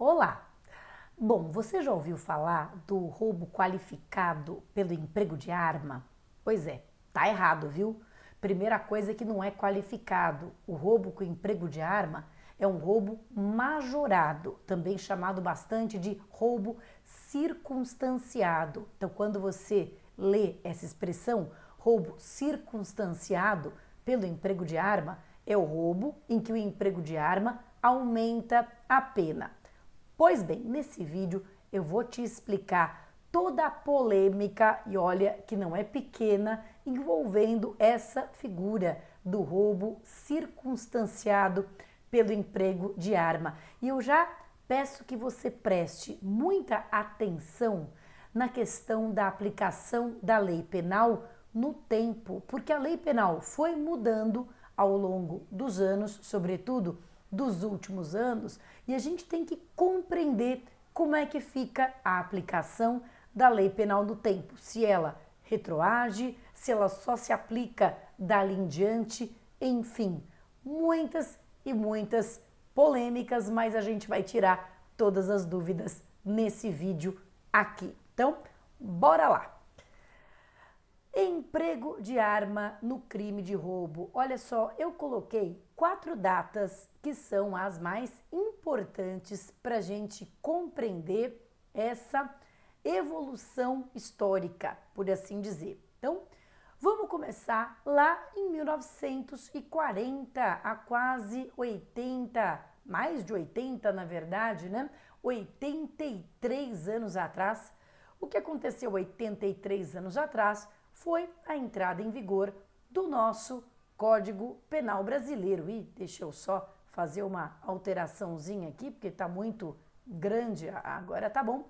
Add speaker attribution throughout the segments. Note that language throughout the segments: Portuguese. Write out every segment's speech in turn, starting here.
Speaker 1: Olá! Bom, você já ouviu falar do roubo qualificado pelo emprego de arma? Pois é, tá errado, viu? Primeira coisa é que não é qualificado. O roubo com emprego de arma é um roubo majorado, também chamado bastante de roubo circunstanciado. Então, quando você lê essa expressão, roubo circunstanciado pelo emprego de arma, é o roubo em que o emprego de arma aumenta a pena. Pois bem, nesse vídeo eu vou te explicar toda a polêmica, e olha que não é pequena, envolvendo essa figura do roubo circunstanciado pelo emprego de arma. E eu já peço que você preste muita atenção na questão da aplicação da lei penal no tempo, porque a lei penal foi mudando ao longo dos anos, sobretudo dos últimos anos, e a gente tem que compreender como é que fica a aplicação da lei penal no tempo, se ela retroage, se ela só se aplica dali em diante, enfim, muitas e muitas polêmicas, mas a gente vai tirar todas as dúvidas nesse vídeo aqui. Então, bora lá! Emprego de arma no crime de roubo. Olha só, eu coloquei 4 datas que são as mais importantes para a gente compreender essa evolução histórica, por assim dizer. Então, vamos começar lá em 1940, há quase 80, mais de 80 na verdade, né? 83 anos atrás. O que aconteceu 83 anos atrás foi a entrada em vigor do nosso Código Penal Brasileiro. E deixa eu só fazer uma alteraçãozinha aqui, porque está muito grande, agora tá bom.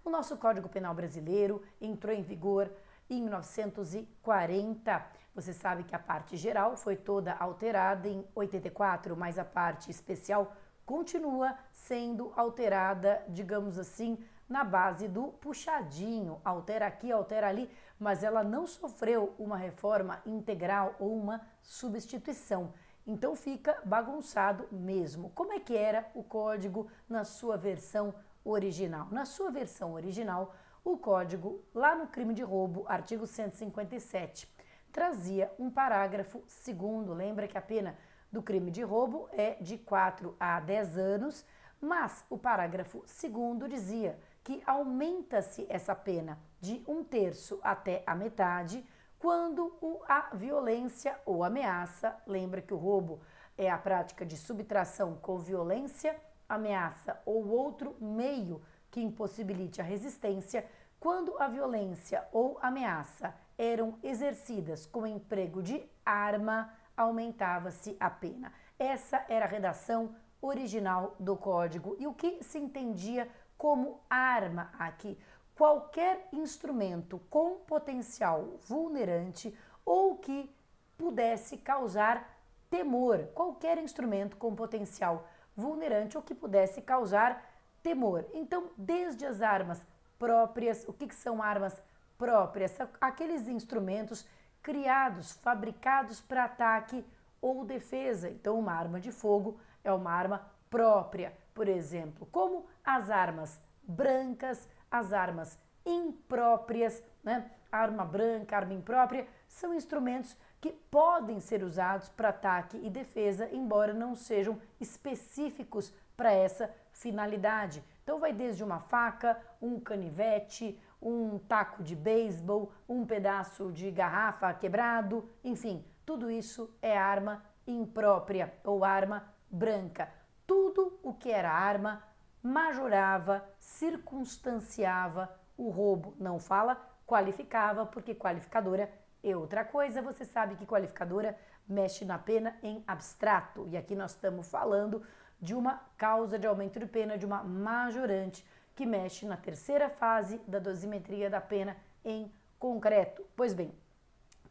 Speaker 1: O nosso Código Penal Brasileiro entrou em vigor em 1940. Você sabe que a parte geral foi toda alterada em 84, mas a parte especial continua sendo alterada, digamos assim, na base do puxadinho, altera aqui, altera ali, mas ela não sofreu uma reforma integral ou uma substituição. Então fica bagunçado mesmo. Como é que era o código na sua versão original? Na sua versão original, o código, lá no crime de roubo, artigo 157, trazia um parágrafo segundo. Lembra que a pena do crime de roubo é de 4 a 10 anos, mas o parágrafo segundo dizia que aumenta-se essa pena de 1/3 até a metade quando a violência ou ameaça, lembra que o roubo é a prática de subtração com violência, ameaça ou outro meio que impossibilite a resistência, quando a violência ou ameaça eram exercidas com emprego de arma, aumentava-se a pena. Essa era a redação original do código. E o que se entendia como arma aqui? Qualquer instrumento com potencial vulnerante ou que pudesse causar temor. Qualquer instrumento com potencial vulnerante ou que pudesse causar temor. Então, desde as armas próprias, o que são armas próprias? Aqueles instrumentos criados, fabricados para ataque ou defesa. Então, uma arma de fogo é uma arma própria, por exemplo, como as armas brancas, as armas impróprias, né? Arma branca, arma imprópria, são instrumentos que podem ser usados para ataque e defesa, embora não sejam específicos para essa finalidade. Então vai desde uma faca, um canivete, um taco de beisebol, um pedaço de garrafa quebrado, enfim, tudo isso é arma imprópria ou arma branca. Tudo o que era arma majorava, circunstanciava o roubo. Não fala qualificava, porque qualificadora é outra coisa. Você sabe que qualificadora mexe na pena em abstrato. E aqui nós estamos falando de uma causa de aumento de pena, de uma majorante, que mexe na terceira fase da dosimetria da pena em concreto. Pois bem,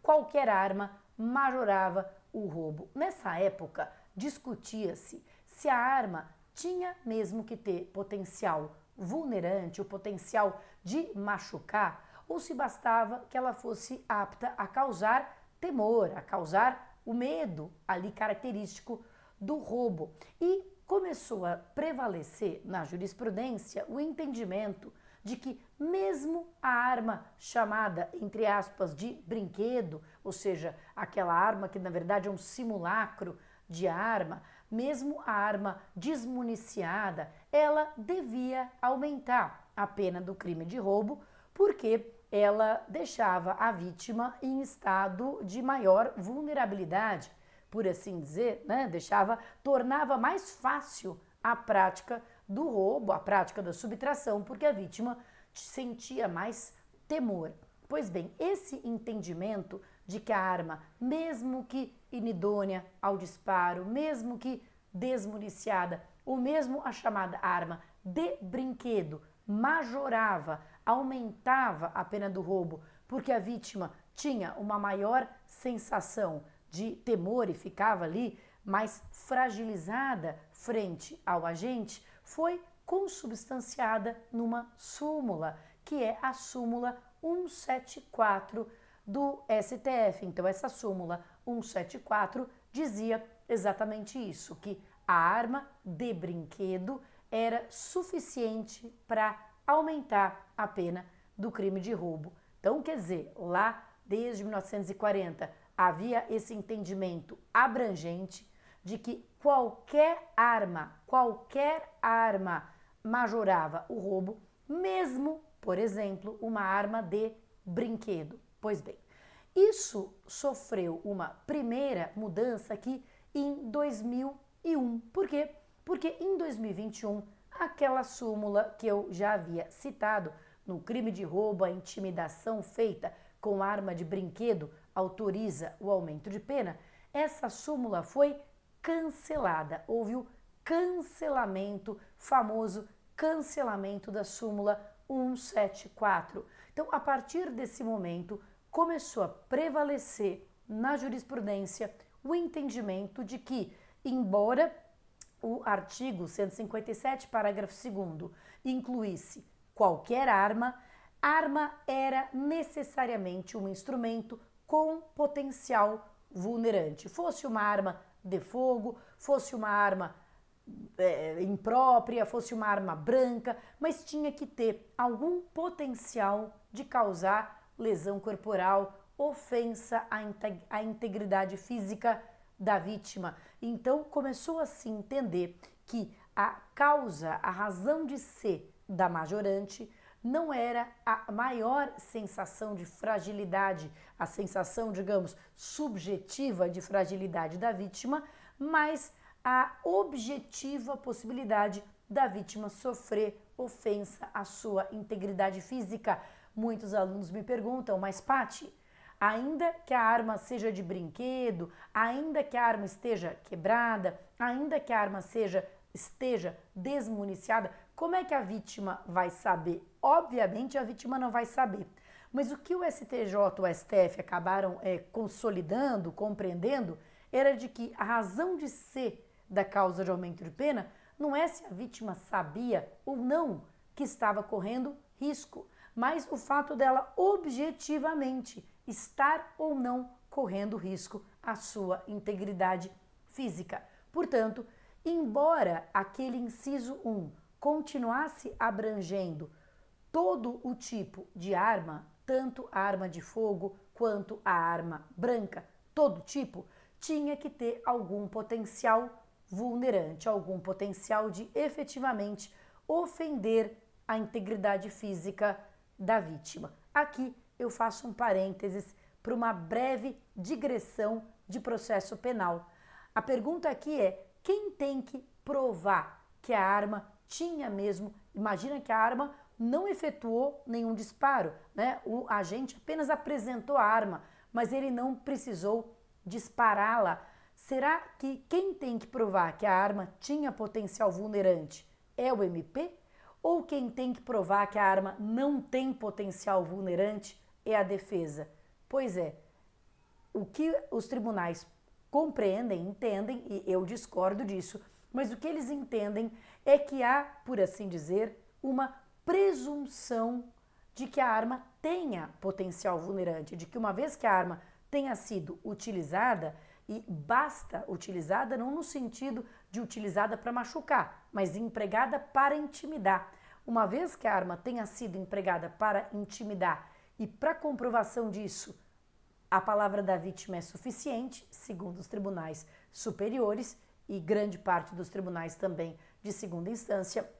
Speaker 1: qualquer arma majorava o roubo. Nessa época, discutia-se se a arma tinha mesmo que ter potencial vulnerante, o potencial de machucar, ou se bastava que ela fosse apta a causar temor, a causar o medo ali característico do roubo. E começou a prevalecer na jurisprudência o entendimento de que mesmo a arma chamada, entre aspas, de brinquedo, ou seja, aquela arma que na verdade é um simulacro de arma, mesmo a arma desmuniciada, ela devia aumentar a pena do crime de roubo, porque ela deixava a vítima em estado de maior vulnerabilidade, por assim dizer, né? Tornava mais fácil a prática do roubo, a prática da subtração, porque a vítima sentia mais temor. Pois bem, esse entendimento de que a arma, mesmo que inidônea ao disparo, mesmo que desmuniciada, ou mesmo a chamada arma de brinquedo, majorava, aumentava a pena do roubo, porque a vítima tinha uma maior sensação de temor e ficava ali mais fragilizada frente ao agente, foi consubstanciada numa súmula, que é a súmula 174 do STF. Então, essa súmula 174 dizia exatamente isso, que a arma de brinquedo era suficiente para aumentar a pena do crime de roubo. Então, quer dizer, lá desde 1940 havia esse entendimento abrangente de que qualquer arma majorava o roubo, mesmo, por exemplo, uma arma de brinquedo. Pois bem, isso sofreu uma primeira mudança aqui em 2001. Por quê? Porque em 2021, aquela súmula que eu já havia citado, no crime de roubo, a intimidação feita com arma de brinquedo autoriza o aumento de pena, essa súmula foi cancelada. Houve o cancelamento, famoso cancelamento da súmula 174. Então, a partir desse momento, começou a prevalecer na jurisprudência o entendimento de que, embora o artigo 157, parágrafo 2º, incluísse qualquer arma, arma era necessariamente um instrumento com potencial vulnerante. Fosse uma arma de fogo, fosse uma arma imprópria, fosse uma arma branca, mas tinha que ter algum potencial de causar lesão corporal, ofensa à integridade física da vítima. Então começou a se entender que a causa, a razão de ser da majorante não era a maior sensação de fragilidade, a sensação, digamos, subjetiva de fragilidade da vítima, mas a objetiva possibilidade da vítima sofrer ofensa à sua integridade física. Muitos alunos me perguntam, mas Paty, ainda que a arma seja de brinquedo, ainda que a arma esteja quebrada, ainda que a arma esteja desmuniciada, como é que a vítima vai saber? Obviamente a vítima não vai saber. Mas o que o STJ e o STF acabaram consolidando, compreendendo, era de que a razão de ser da causa de aumento de pena não é se a vítima sabia ou não que estava correndo risco, mas o fato dela objetivamente estar ou não correndo risco à sua integridade física. Portanto, embora aquele inciso 1 continuasse abrangendo todo o tipo de arma, tanto a arma de fogo quanto a arma branca, todo tipo, tinha que ter algum potencial vulnerante, algum potencial de efetivamente ofender a integridade física da vítima. Aqui eu faço um parênteses para uma breve digressão de processo penal. A pergunta aqui é: quem tem que provar que a arma tinha mesmo? Imagina que a arma não efetuou nenhum disparo, né? O agente apenas apresentou a arma, mas ele não precisou dispará-la. Será que quem tem que provar que a arma tinha potencial vulnerante é o MP? Ou quem tem que provar que a arma não tem potencial vulnerante é a defesa? Pois é, o que os tribunais compreendem, entendem, e eu discordo disso, mas o que eles entendem é que há, por assim dizer, uma presunção de que a arma tenha potencial vulnerante, de que uma vez que a arma tenha sido utilizada, E basta utilizada não no sentido de utilizada para machucar, mas empregada para intimidar. Uma vez que a arma tenha sido empregada para intimidar e para comprovação disso, a palavra da vítima é suficiente, segundo os tribunais superiores e grande parte dos tribunais também de segunda instância,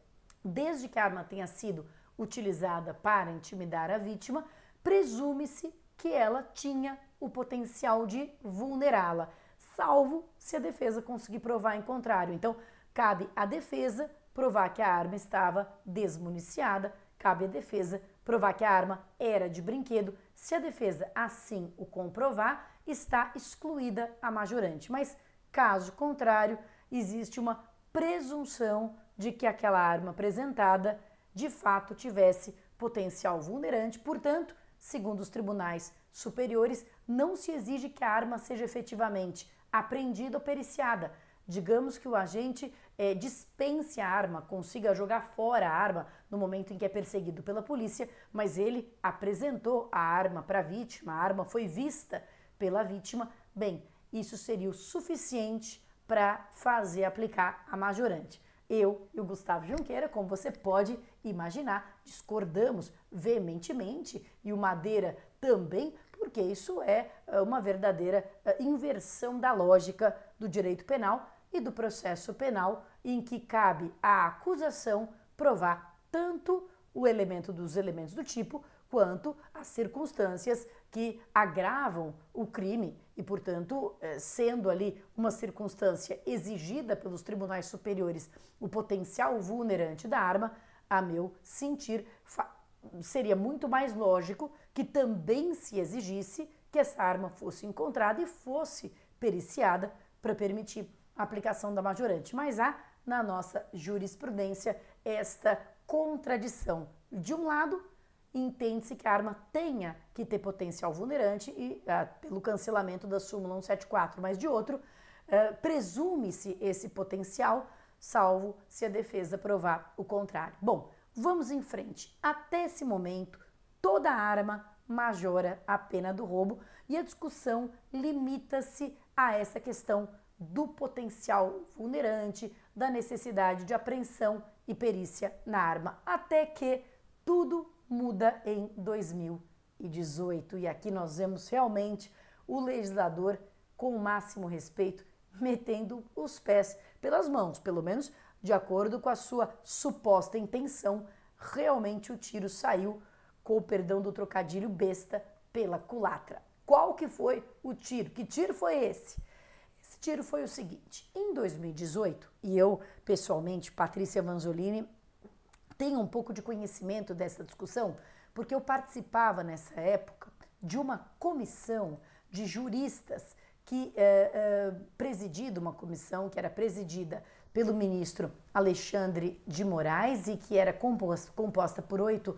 Speaker 1: desde que a arma tenha sido utilizada para intimidar a vítima, presume-se que ela tinha o potencial de vulnerá-la, salvo se a defesa conseguir provar em contrário. Então, cabe à defesa provar que a arma estava desmuniciada, cabe à defesa provar que a arma era de brinquedo. Se a defesa assim o comprovar, está excluída a majorante. Mas, caso contrário, existe uma presunção de que aquela arma apresentada de fato tivesse potencial vulnerante, portanto, segundo os tribunais superiores, não se exige que a arma seja efetivamente apreendida ou periciada. Digamos que o agente dispense a arma, consiga jogar fora a arma no momento em que é perseguido pela polícia, mas ele apresentou a arma para a vítima, a arma foi vista pela vítima, bem, isso seria o suficiente para fazer aplicar a majorante. Eu e o Gustavo Junqueira, como você pode imaginar, discordamos veementemente, e o Madeira também, porque isso é uma verdadeira inversão da lógica do direito penal e do processo penal, em que cabe à acusação provar tanto o elemento dos elementos do tipo, quanto as circunstâncias que agravam o crime e, portanto, sendo ali uma circunstância exigida pelos tribunais superiores o potencial vulnerante da arma, a meu sentir, seria muito mais lógico que também se exigisse que essa arma fosse encontrada e fosse periciada para permitir a aplicação da majorante. Mas há, na nossa jurisprudência, esta contradição. De um lado, entende-se que a arma tenha que ter potencial vulnerante e pelo cancelamento da súmula 174, mas de outro, presume-se esse potencial, salvo se a defesa provar o contrário. Bom, vamos em frente. Até esse momento, toda arma majora a pena do roubo e a discussão limita-se a essa questão do potencial vulnerante, da necessidade de apreensão e perícia na arma, até que tudo muda em 2018 e aqui nós vemos realmente o legislador, com o máximo respeito, metendo os pés pelas mãos, pelo menos de acordo com a sua suposta intenção. Realmente o tiro saiu, com o perdão do trocadilho, besta pela culatra. Qual que foi o tiro? Que tiro foi esse? Esse tiro foi o seguinte: em 2018, e eu pessoalmente, Patrícia Vanzolini, tenho um pouco de conhecimento dessa discussão, porque eu participava nessa época de uma comissão de juristas que presidido, uma comissão que era presidida pelo ministro Alexandre de Moraes e que era composta por 8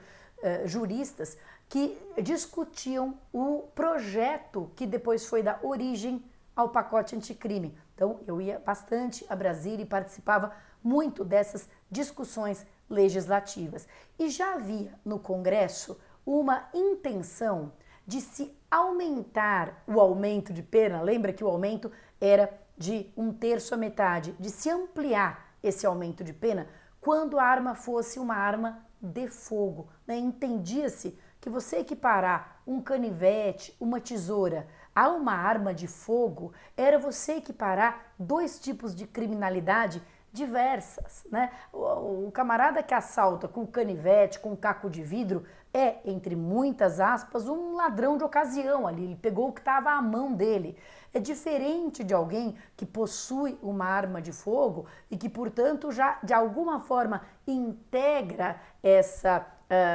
Speaker 1: juristas que discutiam o projeto que depois foi dar origem ao pacote anticrime. Então eu ia bastante a Brasília e participava muito dessas discussões legislativas. E já havia no Congresso uma intenção de se aumentar o aumento de pena. Lembra que o aumento era de 1/3 à metade, de se ampliar esse aumento de pena quando a arma fosse uma arma de fogo, né? Entendia-se que você equiparar um canivete, uma tesoura a uma arma de fogo era você equiparar 2 tipos de criminalidade diversas, né? O camarada que assalta com canivete, com caco de vidro, é, entre muitas aspas, um ladrão de ocasião ali, ele pegou o que estava à mão dele. É diferente de alguém que possui uma arma de fogo e que, portanto, já de alguma forma integra essa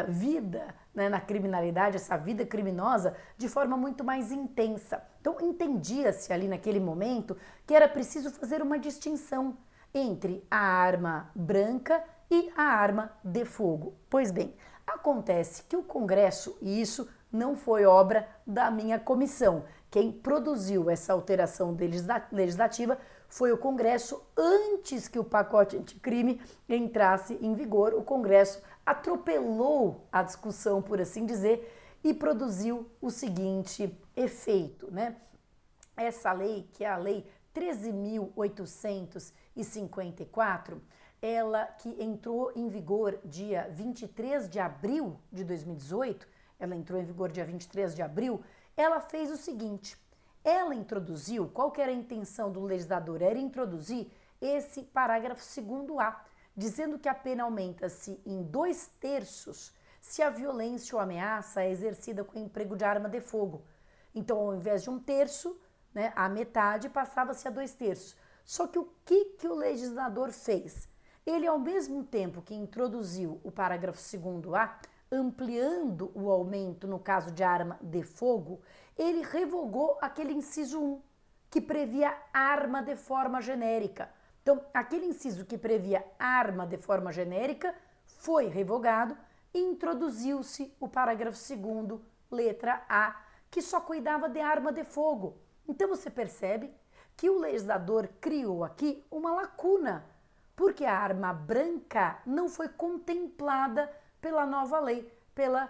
Speaker 1: vida, né, na criminalidade, essa vida criminosa, de forma muito mais intensa. Então, entendia-se ali naquele momento que era preciso fazer uma distinção entre a arma branca e a arma de fogo. Pois bem, acontece que o Congresso, e isso não foi obra da minha comissão, quem produziu essa alteração legislativa foi o Congresso antes que o pacote anticrime entrasse em vigor. O Congresso atropelou a discussão, por assim dizer, e produziu o seguinte efeito, né? essa lei, que é a Lei 13.854, ela que entrou em vigor dia 23 de abril de 2018, ela entrou em vigor dia 23 de abril, ela fez o seguinte, ela introduziu, qual que era a intenção do legislador? Era introduzir esse parágrafo 2º-A, dizendo que a pena aumenta-se em 2/3 se a violência ou ameaça é exercida com o emprego de arma de fogo. Então, ao invés de 1/3, né, a metade passava-se a 2/3. Só que o que o legislador fez? Ele, ao mesmo tempo que introduziu o parágrafo 2º-A, ampliando o aumento no caso de arma de fogo, ele revogou aquele inciso 1, que previa arma de forma genérica. Então, aquele inciso que previa arma de forma genérica foi revogado e introduziu-se o parágrafo 2º, letra A, que só cuidava de arma de fogo. Então, você percebe que o legislador criou aqui uma lacuna, porque a arma branca não foi contemplada pela nova lei, pela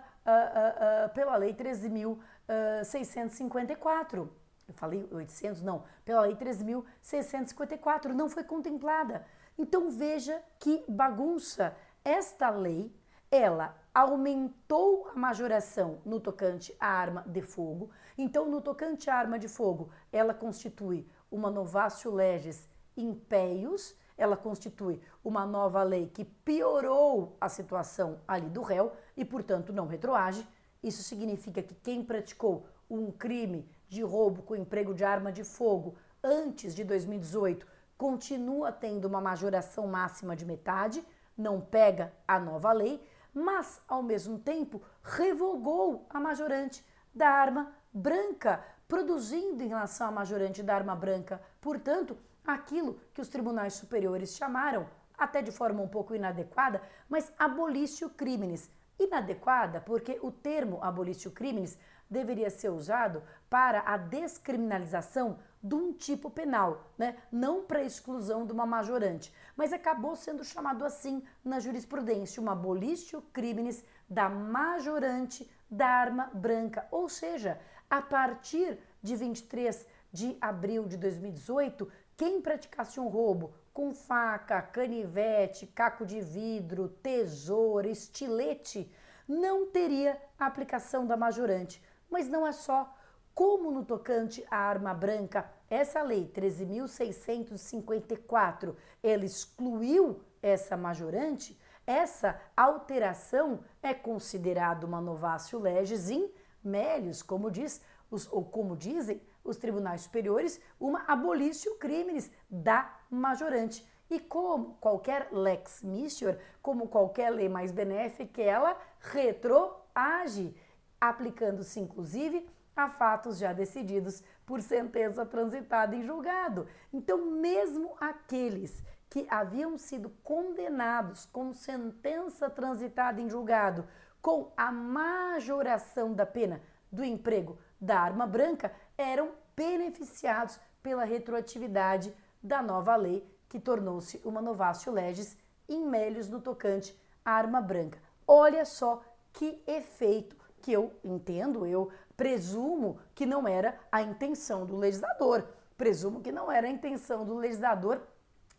Speaker 1: Lei 13.654. Eu falei 800? Não, pela Lei 13.654, não foi contemplada. Então veja que bagunça. Esta lei, ela aumentou a majoração no tocante à arma de fogo. Então, no tocante à arma de fogo, ela constitui uma novatio legis impeius, ela constitui uma nova lei que piorou a situação ali do réu e, portanto, não retroage. Isso significa que quem praticou um crime de roubo com emprego de arma de fogo antes de 2018 continua tendo uma majoração máxima de metade, não pega a nova lei, mas, ao mesmo tempo, revogou a majorante da arma branca, produzindo em relação à majorante da arma branca, portanto, aquilo que os tribunais superiores chamaram, até de forma um pouco inadequada, mas abolitio criminis. Inadequada porque o termo abolitio criminis deveria ser usado para a descriminalização de um tipo penal, né? Não para a exclusão de uma majorante, mas acabou sendo chamado assim na jurisprudência, uma abolitio criminis da majorante da arma branca, ou seja, a partir de 23 de abril de 2018, quem praticasse um roubo com faca, canivete, caco de vidro, tesoura, estilete, não teria a aplicação da majorante. Mas não é só. Como no tocante à arma branca, essa lei 13.654, ela excluiu essa majorante, essa alteração é considerada uma novatio legis in melius, como dizem os tribunais superiores, uma abolitio criminis da majorante. E como qualquer lex missior, como qualquer lei mais benéfica, ela retroage, aplicando-se inclusive a fatos já decididos por sentença transitada em julgado. Então, mesmo aqueles que haviam sido condenados com sentença transitada em julgado com a majoração da pena do emprego da arma branca, eram beneficiados pela retroatividade da nova lei, que tornou-se uma novatio legis in melius no tocante à arma branca. Olha só que efeito que eu entendo, eu presumo que não era a intenção do legislador. Presumo que não era a intenção do legislador,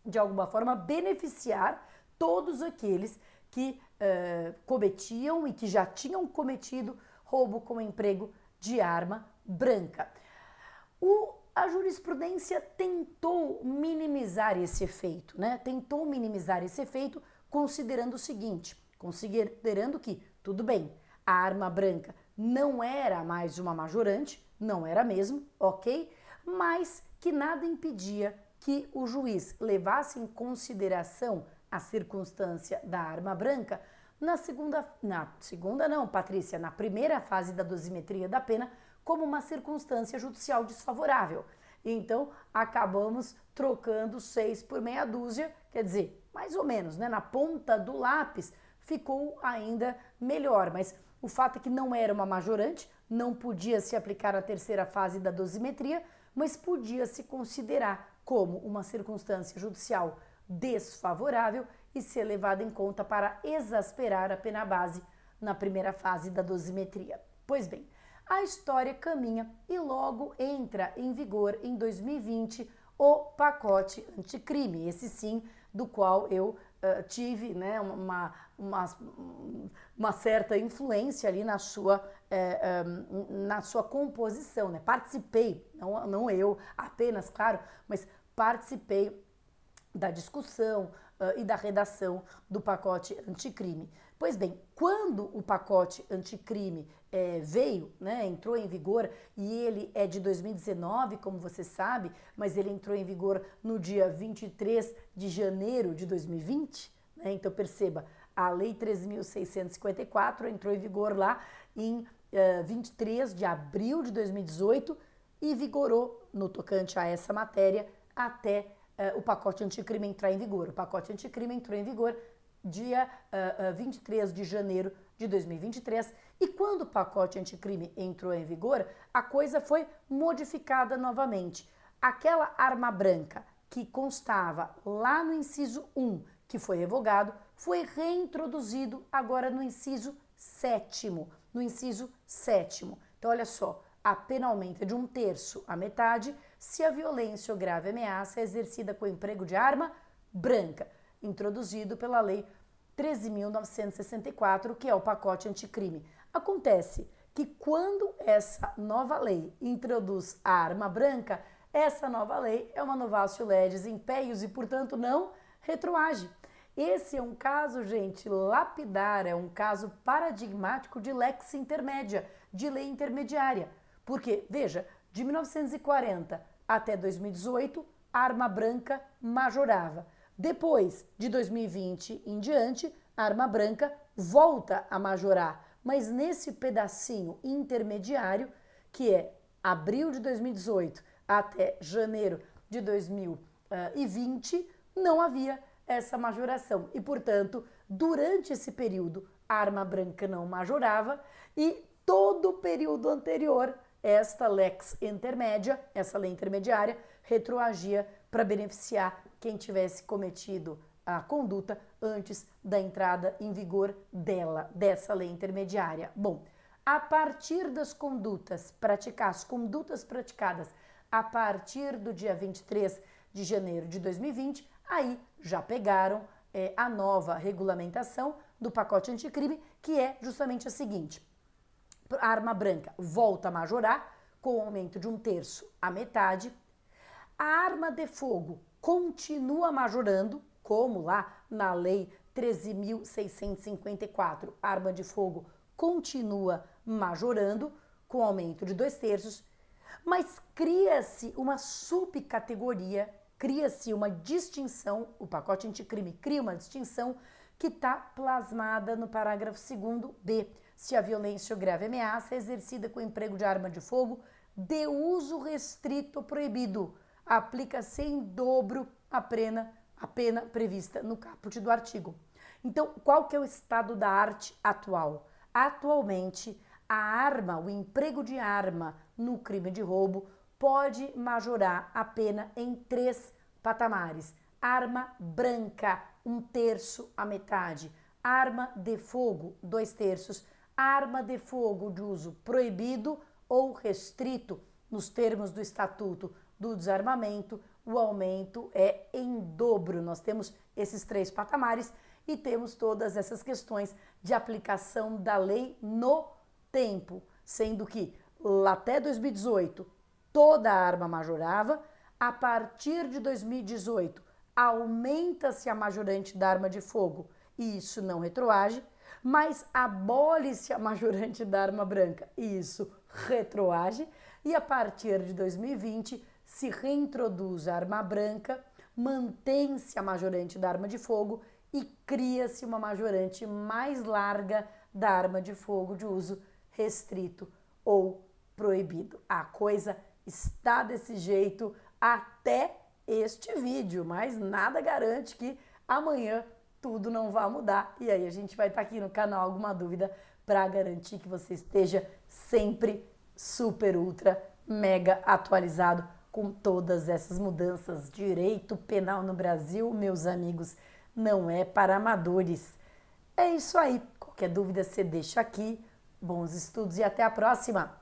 Speaker 1: de alguma forma, beneficiar todos aqueles que cometiam e que já tinham cometido roubo com emprego de arma branca. A jurisprudência tentou minimizar esse efeito, né? Tentou minimizar esse efeito considerando o seguinte, considerando que, tudo bem, a arma branca não era mais uma majorante, não era mesmo, ok? Mas que nada impedia que o juiz levasse em consideração a circunstância da arma branca na primeira fase da dosimetria da pena, como uma circunstância judicial desfavorável. Então, acabamos trocando 6 por meia dúzia, quer dizer, mais ou menos, né? Na ponta do lápis ficou ainda melhor, mas o fato é que não era uma majorante, não podia se aplicar a terceira fase da dosimetria, mas podia se considerar como uma circunstância judicial desfavorável e ser levada em conta para exasperar a pena base na primeira fase da dosimetria. Pois bem, a história caminha e logo entra em vigor em 2020 o pacote anticrime, esse sim do qual eu tive, né, uma certa influência ali na sua composição, né? Participei, não eu apenas, claro, mas participei da discussão e da redação do pacote anticrime. Pois bem, quando o pacote anticrime veio, né, entrou em vigor, e ele é de 2019, como você sabe, mas ele entrou em vigor no dia 23 de janeiro de 2020, né, então perceba, a Lei 13.654 entrou em vigor lá em 23 de abril de 2018 e vigorou no tocante a essa matéria até o pacote anticrime entrar em vigor. O pacote anticrime entrou em vigor dia 23 de janeiro de 2023 e quando o pacote anticrime entrou em vigor, a coisa foi modificada novamente. Aquela arma branca que constava lá no inciso 1, que foi revogado, foi reintroduzido agora no inciso 7º. No inciso 7º. Então, olha só, a pena aumenta de 1/3 à metade se a violência ou grave ameaça é exercida com o emprego de arma branca, introduzido pela Lei 13.964, que é o pacote anticrime. Acontece que quando essa nova lei introduz a arma branca, essa nova lei é uma novatio legis impeius e, portanto, não retroage. Esse é um caso, gente, lapidar, é um caso paradigmático de lex intermédia, de lei intermediária. Porque, veja, de 1940 até 2018, a arma branca majorava. Depois de 2020 em diante, a arma branca volta a majorar. Mas nesse pedacinho intermediário, que é abril de 2018 até janeiro de 2020, não havia essa majoração. E, portanto, durante esse período, a arma branca não majorava e todo o período anterior, esta lex intermédia, essa lei intermediária, retroagia para beneficiar quem tivesse cometido a conduta antes da entrada em vigor dessa lei intermediária. Bom, a partir das condutas praticadas a partir do dia 23 de janeiro de 2020, aí já pegaram a nova regulamentação do pacote anticrime, que é justamente a seguinte: a arma branca volta a majorar com o aumento de 1/3 à metade. A arma de fogo continua majorando, como lá na Lei 13.654, a arma de fogo continua majorando com aumento de 2/3, mas cria-se uma subcategoria, cria-se uma distinção, o pacote anticrime cria uma distinção que está plasmada no parágrafo 2º-B. Se a violência ou grave ameaça é exercida com o emprego de arma de fogo de uso restrito ou proibido, aplica-se em dobro a pena prevista no caput do artigo. Então, qual que é o estado da arte atual? Atualmente, a arma, o emprego de arma no crime de roubo pode majorar a pena em 3 patamares. Arma branca, 1/3 à metade. Arma de fogo, 2/3. Arma de fogo de uso proibido ou restrito, nos termos do Estatuto do Desarmamento, o aumento é em dobro. Nós temos esses 3 patamares e temos todas essas questões de aplicação da lei no tempo, sendo que lá até 2018 toda a arma majorava, a partir de 2018 aumenta-se a majorante da arma de fogo e isso não retroage, mas abole-se a majorante da arma branca e isso retroage, e a partir de 2020 se reintroduz a arma branca, mantém-se a majorante da arma de fogo e cria-se uma majorante mais larga da arma de fogo de uso restrito ou proibido. A coisa está desse jeito até este vídeo, mas nada garante que amanhã tudo não vai mudar. E aí a gente vai estar aqui no canal Alguma Dúvida para garantir que você esteja sempre super, ultra, mega atualizado com todas essas mudanças. Direito penal no Brasil, meus amigos, não é para amadores. É isso aí. Qualquer dúvida você deixa aqui. Bons estudos e até a próxima!